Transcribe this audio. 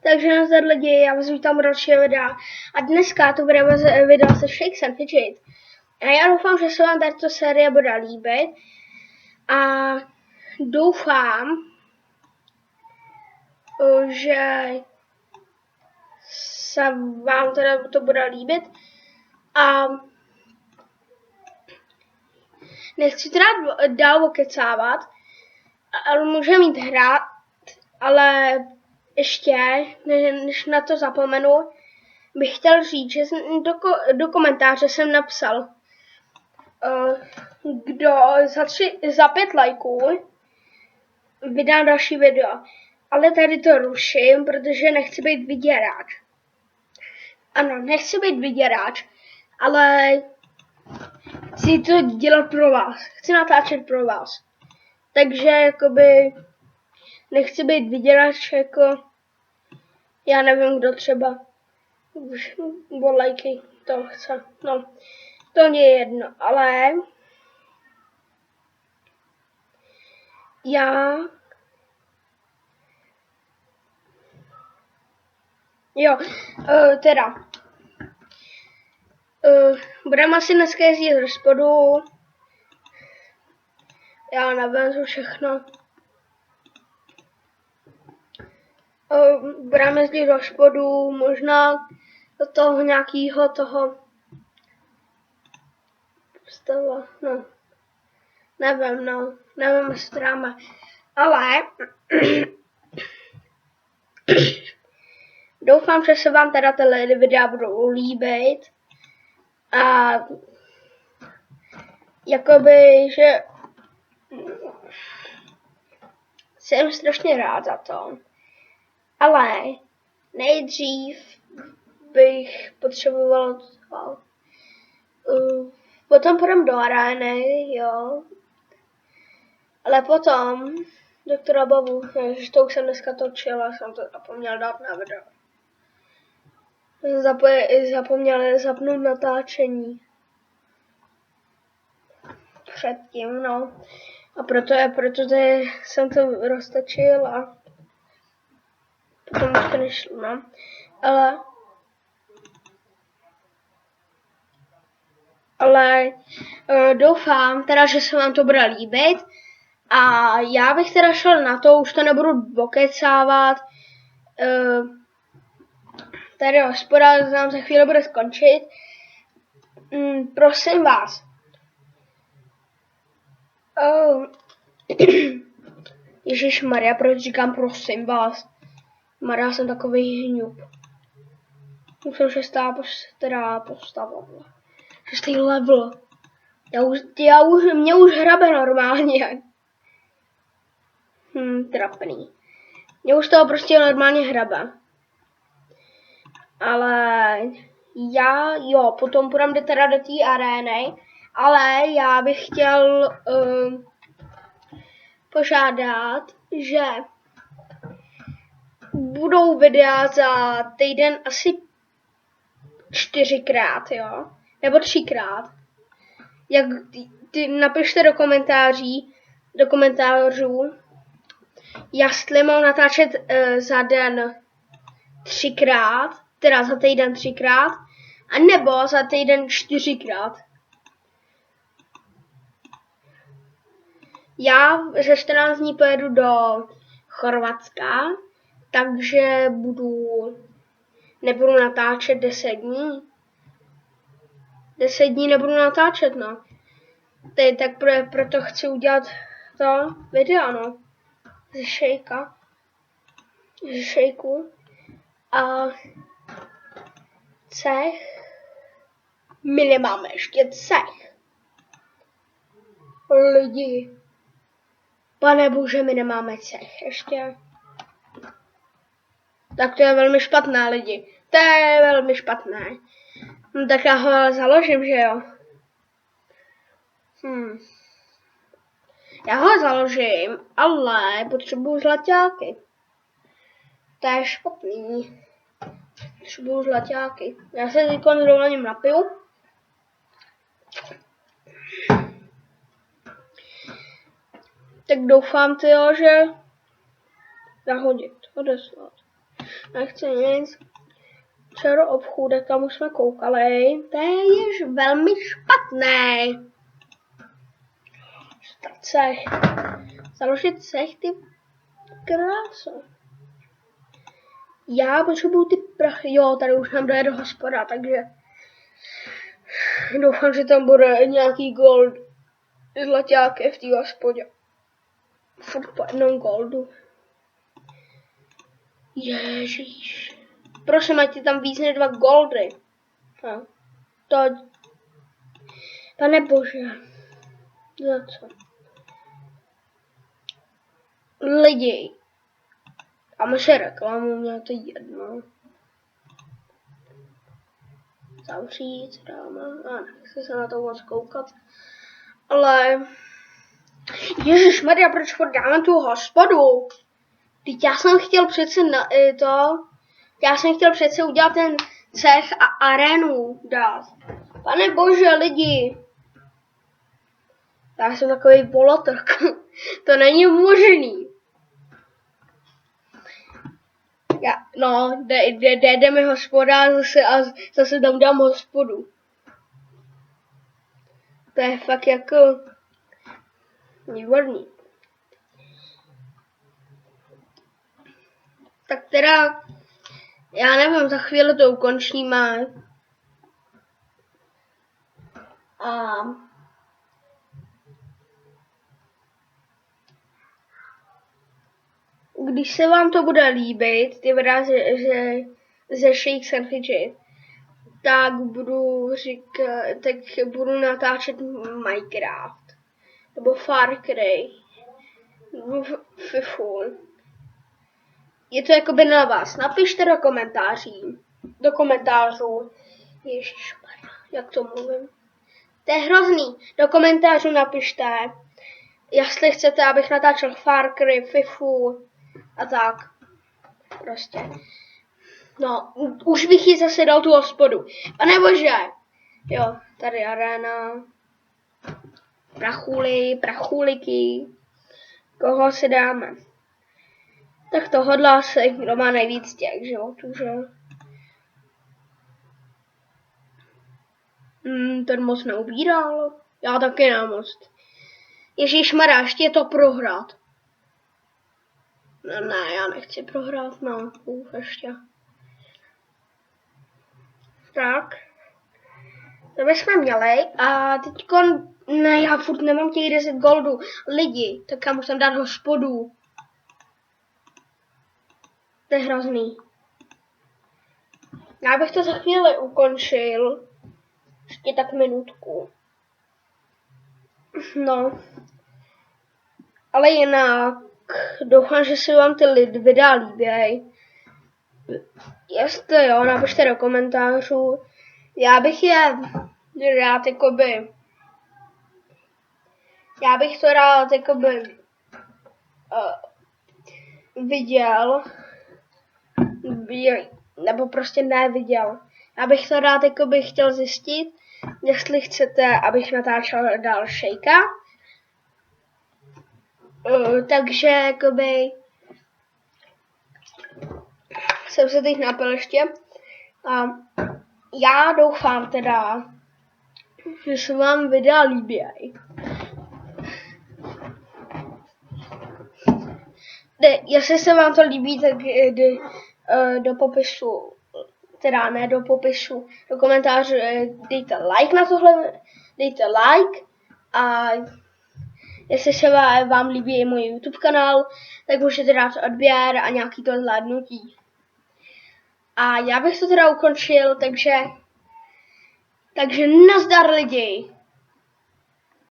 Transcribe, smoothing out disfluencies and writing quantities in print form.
Takže nazdar lidi, já vás vítám dalšího videa. A dneska to bude video se Shakes and Fidget. A já doufám, že se vám tato série bude líbit. A doufám, že se vám teda to bude líbit. A nechci teda dál okecávat, ale můžeme jít hrát, ale ještě, než na to zapomenu, bych chtěl říct, že jsem do komentáře jsem napsal, kdo za 5 lajků vydám další video. Ale tady to ruším, protože nechci být vyděráč. Ano, nechci být vyděráč, ale chci to dělat pro vás. Chci natáčet pro vás. Takže jakoby nechci být vyděráč, jako já nevím, kdo třeba o lajky to chce. No, to je jedno, ale já budeme asi dneska jezdit z hospodu. Já nevím, všechno. Budeme jezdit do hospodu, možná do toho nějakého toho postava, no. Nevím, jestli to dáme. Ale doufám, že se vám teda tyhle videa budou líbit. A jakoby, že jsem strašně rád za to. Ale nejdřív bych potřeboval potom půjdem do arény, jo. Ale potom doktora Babu, že to už jsem dneska točila, jsem to zapomněl dát na video. Zapomněl zapnout natáčení. Předtím, no. A proto jsem to roztočil a potom už to nešlo, no. Ale doufám teda, že se vám to bude líbit. A já bych teda šel na to, už to nebudu okecávat. Tady hospoda nám za chvíli bude skončit. Prosím vás. Ježišmarja, proč říkám prosím vás? Maria, jsem takový hňup. Musím teda postavit. 6. level. Mě už hrabe normálně. Trapný. Mě už toho prostě normálně hrabe. Ale potom půjdeme teda do té arény. Ale já bych chtěl požádat, že budou videa za týden asi 4krát, jo? Nebo 3krát. Jak napište do komentářů, jestli mám natáčet za den 3krát, teda za týden 3krát, a nebo za týden 4krát. Já ze 14 dní pojedu do Chorvatska, takže nebudu natáčet 10 dní. 10 dní nebudu natáčet, no. Tak proto chci udělat to video, no. Ze šejku. A cech. My nemáme ještě cech. Lidi. Pane bože, my nemáme cech ještě. Tak to je velmi špatné, lidi. To je velmi špatné. No tak já ho založím, že jo? Já ho založím, ale potřebuju zlaťáky. To je špatný. Potřebuju zlaťáky. Já se teď s dovolením napiju. Tak doufám, že zahodit, odeslat. Nechci nic. Čaro obchůdek, tam už jsme koukali. To je již velmi špatné. Start cech. Založit cech, ty kráso. Já potřebuju ty prachy. Jo, tady už nám dojde do hospoda, takže doufám, že tam bude nějaký gold zlaťáky v té hospodě. Furt po jednom goldu. Ježíš. Prosím, ať je tam víc než 2 goldy. No. To... Pane bože. Za co? Lidi. Dáme si reklamu, mě to jedno. Zavřít, dáme. A nechci se na to moc koukat. Ale... Ježišmarja, proč dáme tu hospodu? Teď já jsem chtěl přece Já jsem chtěl přece udělat ten cech a arénu dát. Pane bože, lidi. Já jsem takový bolotrk. To není možný. Jde mi hospoda a zase tam dám hospodu. To je fakt jako výborný. Tak teda, já nevím, za chvíli to ukončíme. A když se vám to bude líbit, ty videa ze Shake Sandwiche, tak budu natáčet Minecraft. Nebo Far Cry. Nebo FIFU. Je to jakoby na vás. Napište do komentářů. Ježišmarja, jak to mluvím. To je hrozný. Do komentářů napište, jestli chcete, abych natáčel Far Cry, FIFU a tak. Prostě. No, už bych jí zase dal tu hospodu. Pane bože. Jo, tady arena. Prachuliky. Koho si dáme? Tak tohodle asi, kdo má nejvíc těch životů, že? Ten moc neubíral. Já taky ne moc. Ježišmarja, ještě je to prohrát. No, ne, já nechci prohrát, no, ještě. Tak. To bychom měli a teďkon, ne, já furt nemám těch 10 goldů. Lidi, tak já musím dát hospodu. To je hrozný. Já bych to za chvíli ukončil. Ještě tak minutku. No. Ale jinak, doufám, že se vám ty videa líbí. Jestli jo, napište do komentářů. Já bych to rád viděl. Nebo prostě neviděl. Já bych to rád chtěl zjistit, jestli chcete, abych natáčel dál Shakea. Takže jsem se teď napil ještě. A já doufám teda, že se vám videa líbí. Jestli se vám to líbí, tak jde do popisu, teda ne do popisu, do komentářů dejte like na tohle, dejte like a jestli se vám líbí můj YouTube kanál, tak můžete dát odběr a nějaký to zvládnutí. A já bych to teda ukončil, takže nazdar lidi!